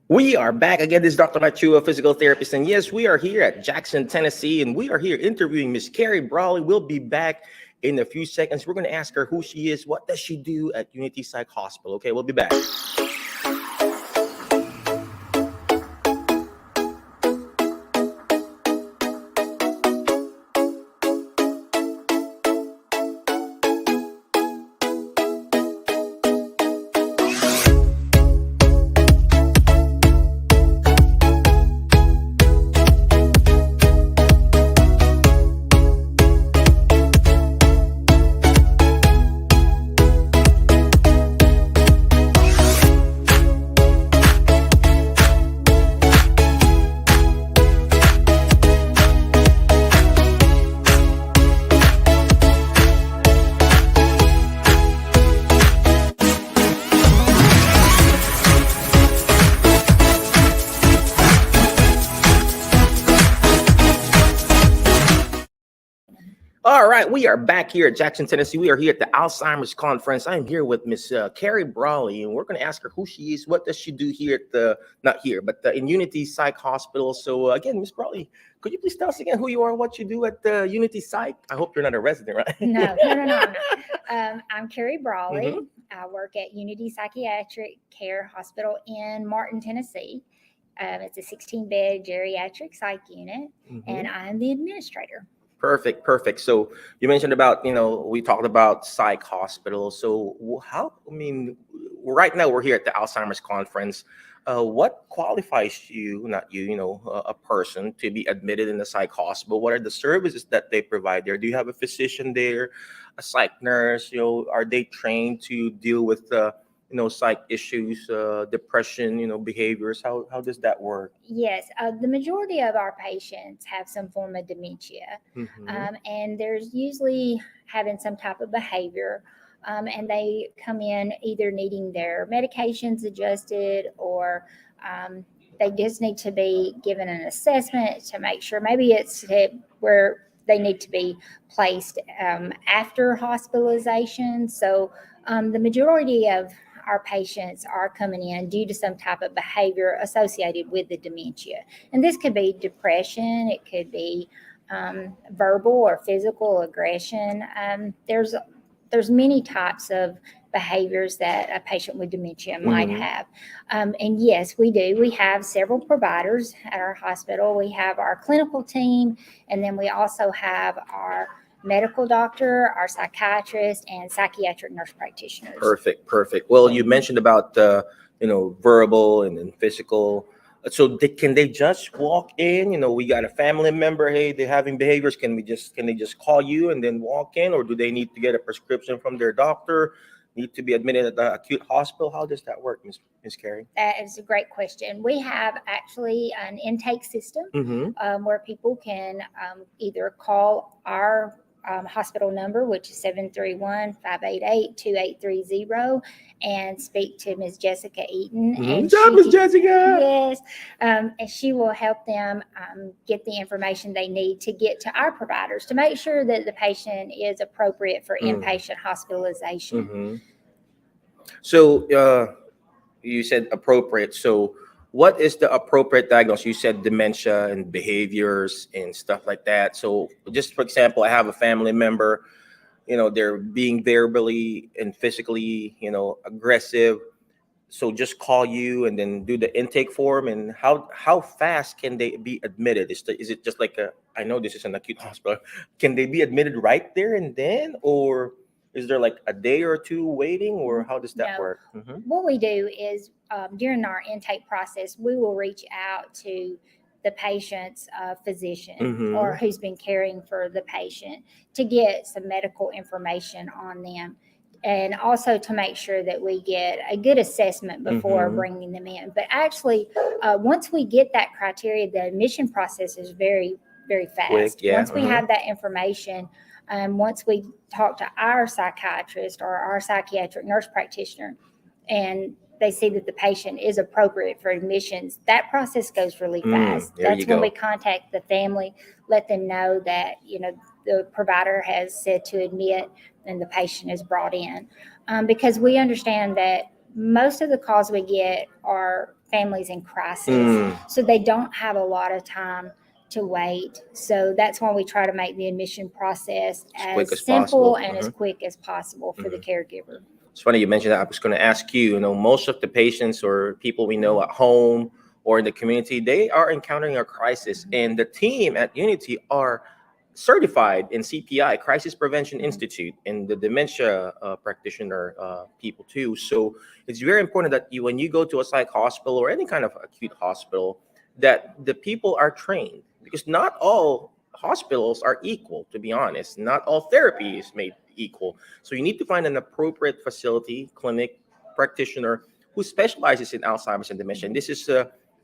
We are back again. This is Dr. Matthew, a physical therapist. And yes, we are here at Jackson, Tennessee, and we are here interviewing Miss Carrie Brawley. We'll be back in a few seconds. We're going to ask her who she is, what does she do at Unity Psych Hospital. Okay, we'll be back. All right, we are back here at Jackson, Tennessee. We are here at the Alzheimer's Conference. I'm here with Miss Carrie Brawley, and we're going to ask her who she is, what does she do here at not here, but in Unity Psych Hospital. So again, Miss Brawley, could you please tell us again who you are, what you do at the Unity Psych? I hope you're not a resident, right? No. I'm Carrie Brawley. Mhm. I work at Unity Psychiatric Care Hospital in Martin, Tennessee. It's a 16-bed geriatric psych unit, and I'm the administrator. Perfect. So you mentioned about, we talked about psych hospital. So right now we're here at the Alzheimer's conference. What qualifies you, not you, a person to be admitted in the psych hospital? What are the services that they provide there? Do you have a physician there, a psych nurse? Are they trained to deal with psych issues, depression, behaviors? How does that work? Yes, the majority of our patients have some form of dementia, and there's usually having some type of behavior, and they come in either needing their medications adjusted or they just need to be given an assessment to make sure maybe it's where they need to be placed after hospitalization. So the majority of our patients are coming in due to some type of behavior associated with the dementia. And this could be depression, it could be verbal or physical aggression. There's many types of behaviors that a patient with dementia might have. And yes, we do. We have several providers at our hospital. We have our clinical team, and then we also have our medical doctor, our psychiatrist, and psychiatric nurse practitioners. Perfect. Well, you mentioned about verbal and then physical. So can they just walk in? We got a family member. Hey, they're having behaviors. Can they just call you and then walk in, or do they need to get a prescription from their doctor? Need to be admitted at the acute hospital? How does that work, Miss Carrie? That is a great question. We have actually an intake system where people can either call our hospital number, which is 731-588-2830, and speak to Ms. Jessica Eaton. Good job, Ms. Jessica. Yes, and she will help them get the information they need to get to our providers to make sure that the patient is appropriate for inpatient hospitalization. So you said appropriate. So what is the appropriate diagnosis? You said dementia and behaviors and stuff like that. So just for example, I have a family member, they're being verbally and physically, aggressive. So just call you and then do the intake form. And how fast can they be admitted? Is it just like I know this is an acute hospital. Can they be admitted right there and then, or is there like a day or two waiting, or how does that work? What we do is during our intake process, we will reach out to the patient's physician or who's been caring for the patient to get some medical information on them, and also to make sure that we get a good assessment before bringing them in. But actually, once we get that criteria, the admission process is very, very fast. Quick, yeah. Once we have that information, once we talk to our psychiatrist or our psychiatric nurse practitioner and they see that the patient is appropriate for admissions, that process goes really fast. That's when we contact the family, let them know that, the provider has said to admit and the patient is brought in. Because we understand that most of the calls we get are families in crisis, so they don't have a lot of time to wait. So that's why we try to make the admission process quick as as simple possible. and as quick as possible for the caregiver. It's funny you mentioned that. I was going to ask you, most of the patients or people we know at home or in the community, they are encountering a crisis, and the team at Unity are certified in CPI, Crisis Prevention Institute, and the dementia practitioner people too. So it's very important that when you go to a psych hospital or any kind of acute hospital, that the people are trained, because not all hospitals are equal, to be honest. Not all therapy is made equal. So you need to find an appropriate facility, clinic, practitioner who specializes in Alzheimer's and dementia. And this is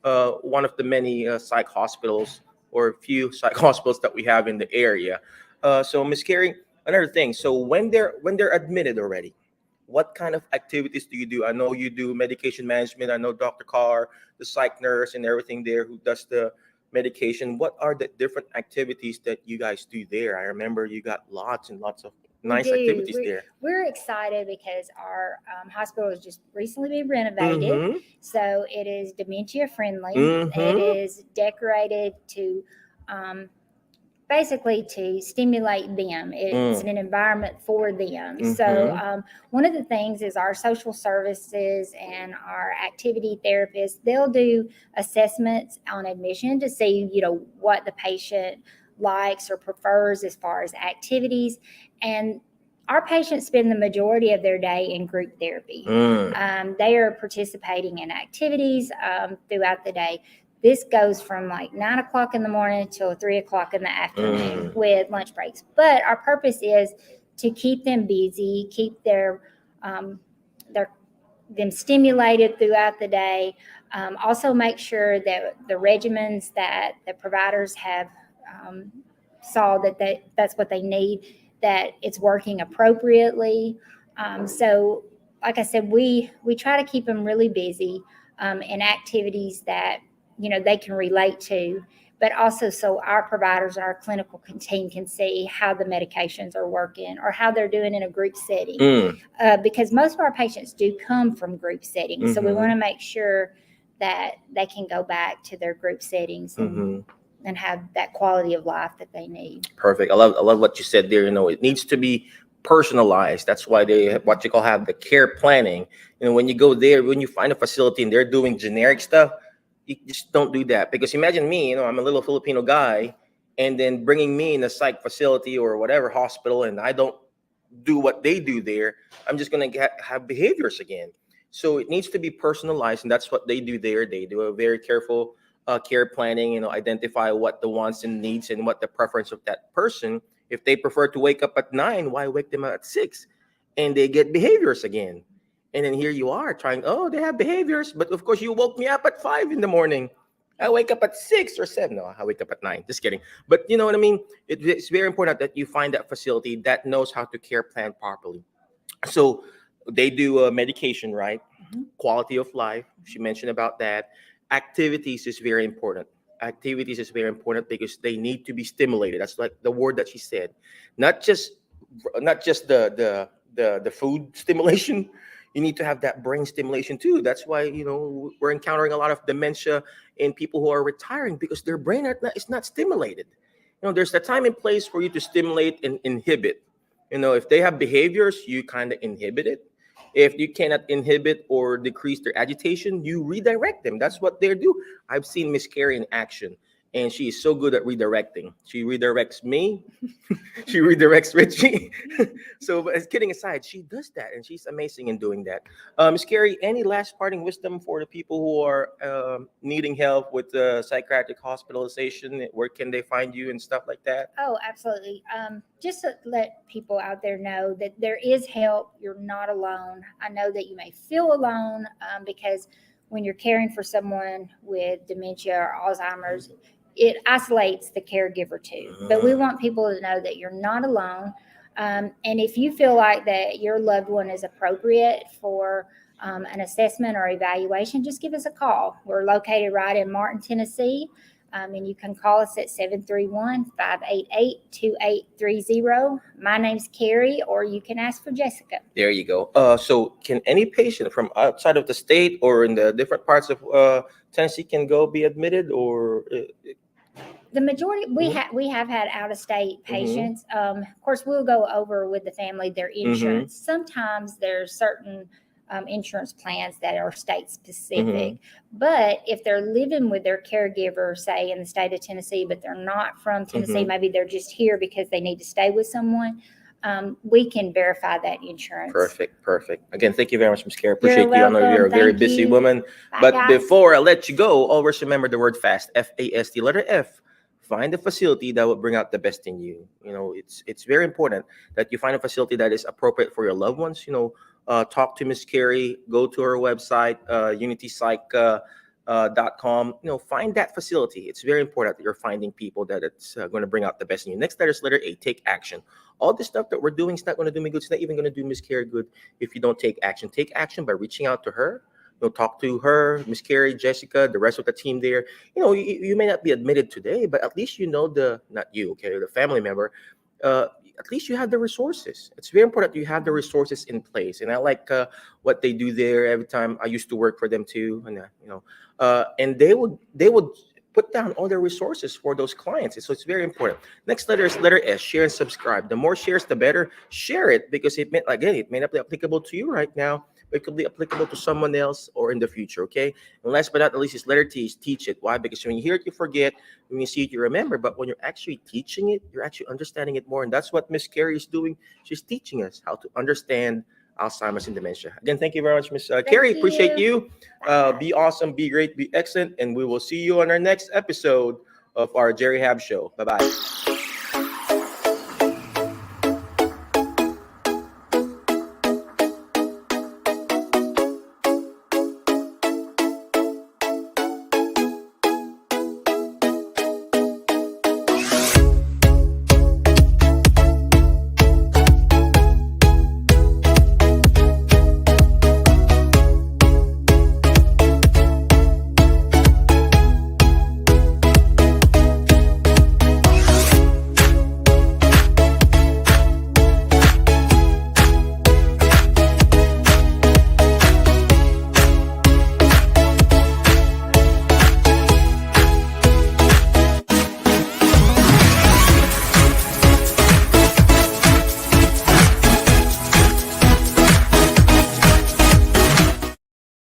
one of the many psych hospitals or few psych hospitals that we have in the area. So Ms. Carrie, another thing. So when they're admitted already, what kind of activities do you do? I know you do medication management. I know Dr. Carr, the psych nurse and everything there who does the medication. What are the different activities that you guys do there? I remember you got lots and lots of nice activities there. We're excited because our hospital has just recently been renovated. So it is dementia friendly. It is decorated to basically to stimulate them. It's an environment for them. So one of the things is our social services and our activity therapists, they'll do assessments on admission to see, what the patient likes or prefers as far as activities. And our patients spend the majority of their day in group therapy. They are participating in activities throughout the day. This goes from like 9 o'clock in the morning till 3 o'clock in the afternoon with lunch breaks. But our purpose is to keep them busy, keep them stimulated throughout the day. Also make sure that the regimens that the providers have saw that's what they need, that it's working appropriately. So like I said, we try to keep them really busy in activities that they can relate to, but also so our providers and our clinical team can see how the medications are working or how they're doing in a group setting. Because most of our patients do come from group settings. So we want to make sure that they can go back to their group settings and have that quality of life that they need. Perfect. I love what you said there. It needs to be personalized. That's why they what you call have the care planning. When you go there, when you find a facility and they're doing generic stuff, you just don't do that. Because imagine me, I'm a little Filipino guy, and then bringing me in a psych facility or whatever hospital, and I don't do what they do there, I'm just going to have behaviors again. So it needs to be personalized, and that's what they do there. They do a very careful care planning, identify what the wants and needs and what the preference of that person. If they prefer to wake up at 9, why wake them up at 6? And they get behaviors again. And then here you are trying, they have behaviors. But of course, you woke me up at 5 in the morning. I wake up at 6 or 7. No, I wake up at 9. Just kidding. But you know what I mean? It's very important that you find that facility that knows how to care plan properly. So they do medication, right? Quality of life. She mentioned about that. Activities is very important. Activities is very important because they need to be stimulated. That's like the word that she said. Not just the food stimulation. You need to have that brain stimulation too. That's why we're encountering a lot of dementia in people who are retiring because their brain is not stimulated. There's a time and place for you to stimulate and inhibit. If they have behaviors, you kind of inhibit it. If you cannot inhibit or decrease their agitation, you redirect them. That's what they do. I've seen Miss Carrie in action, and she is so good at redirecting. She redirects me. She redirects Richie. So, as kidding aside, she does that, and she's amazing in doing that. Miss Carrie, any last parting wisdom for the people who are needing help with psychiatric hospitalization? Where can they find you and stuff like that? Oh, absolutely. Just to let people out there know that there is help. You're not alone. I know that you may feel alone because when you're caring for someone with dementia or Alzheimer's, it isolates the caregiver too. But we want people to know that you're not alone. And if you feel like that your loved one is appropriate for an assessment or evaluation, just give us a call. We're located right in Martin, Tennessee. And you can call us at 731-588-2830. My name's Carrie, or you can ask for Jessica. There you go. So can any patient from outside of the state or in the different parts of Tennessee can go be admitted, or The majority, we have had out-of-state patients. Of course, we'll go over with the family their insurance. Sometimes there's certain insurance plans that are state specific. But if they're living with their caregiver, say in the state of Tennessee, but they're not from Tennessee, maybe they're just here because they need to stay with someone, we can verify that insurance. Perfect. Again, thank you very much, Ms. Carrie. You're Appreciate you. I know you're a welcome. very Thank busy you. woman. Bye, But guys. before I let you go, always remember the word FAST, F-A-S-T, letter F. Find a facility that will bring out the best in you. You know, it's very important that you find a facility that is appropriate for your loved ones. You know, talk to Miss Carrie, go to her website, unitypsych.com. You know, find that facility. It's very important that you're finding people that it's going to bring out the best in you. Next letter is letter A, take action. All the stuff that we're doing is not going to do me good. It's not even going to do Miss Carrie good if you don't take action. Take action by reaching out to her. You know, talk to her, Miss Carrie, Jessica, the rest of the team there. You know, you may not be admitted today, but at least you know not you, okay, the family member. At least you have the resources. It's very important you have the resources in place. And I like what they do there every time. I used to work for them too, and and they would put down all their resources for those clients. So it's very important. Next letter is letter S, share and subscribe. The more shares, the better. Share it because it may not be applicable to you right now, but it could be applicable to someone else or in the future, okay? And last but not least is letter T, is teach it. Why? Because when you hear it, you forget. When you see it, you remember. But when you're actually teaching it, you're actually understanding it more. And that's what Miss Carrie is doing. She's teaching us how to understand Alzheimer's and dementia. Again, thank you very much, Miss Carrie. Appreciate you. Be awesome, be great, be excellent. And we will see you on our next episode of our Jerry Hab Show. Bye-bye.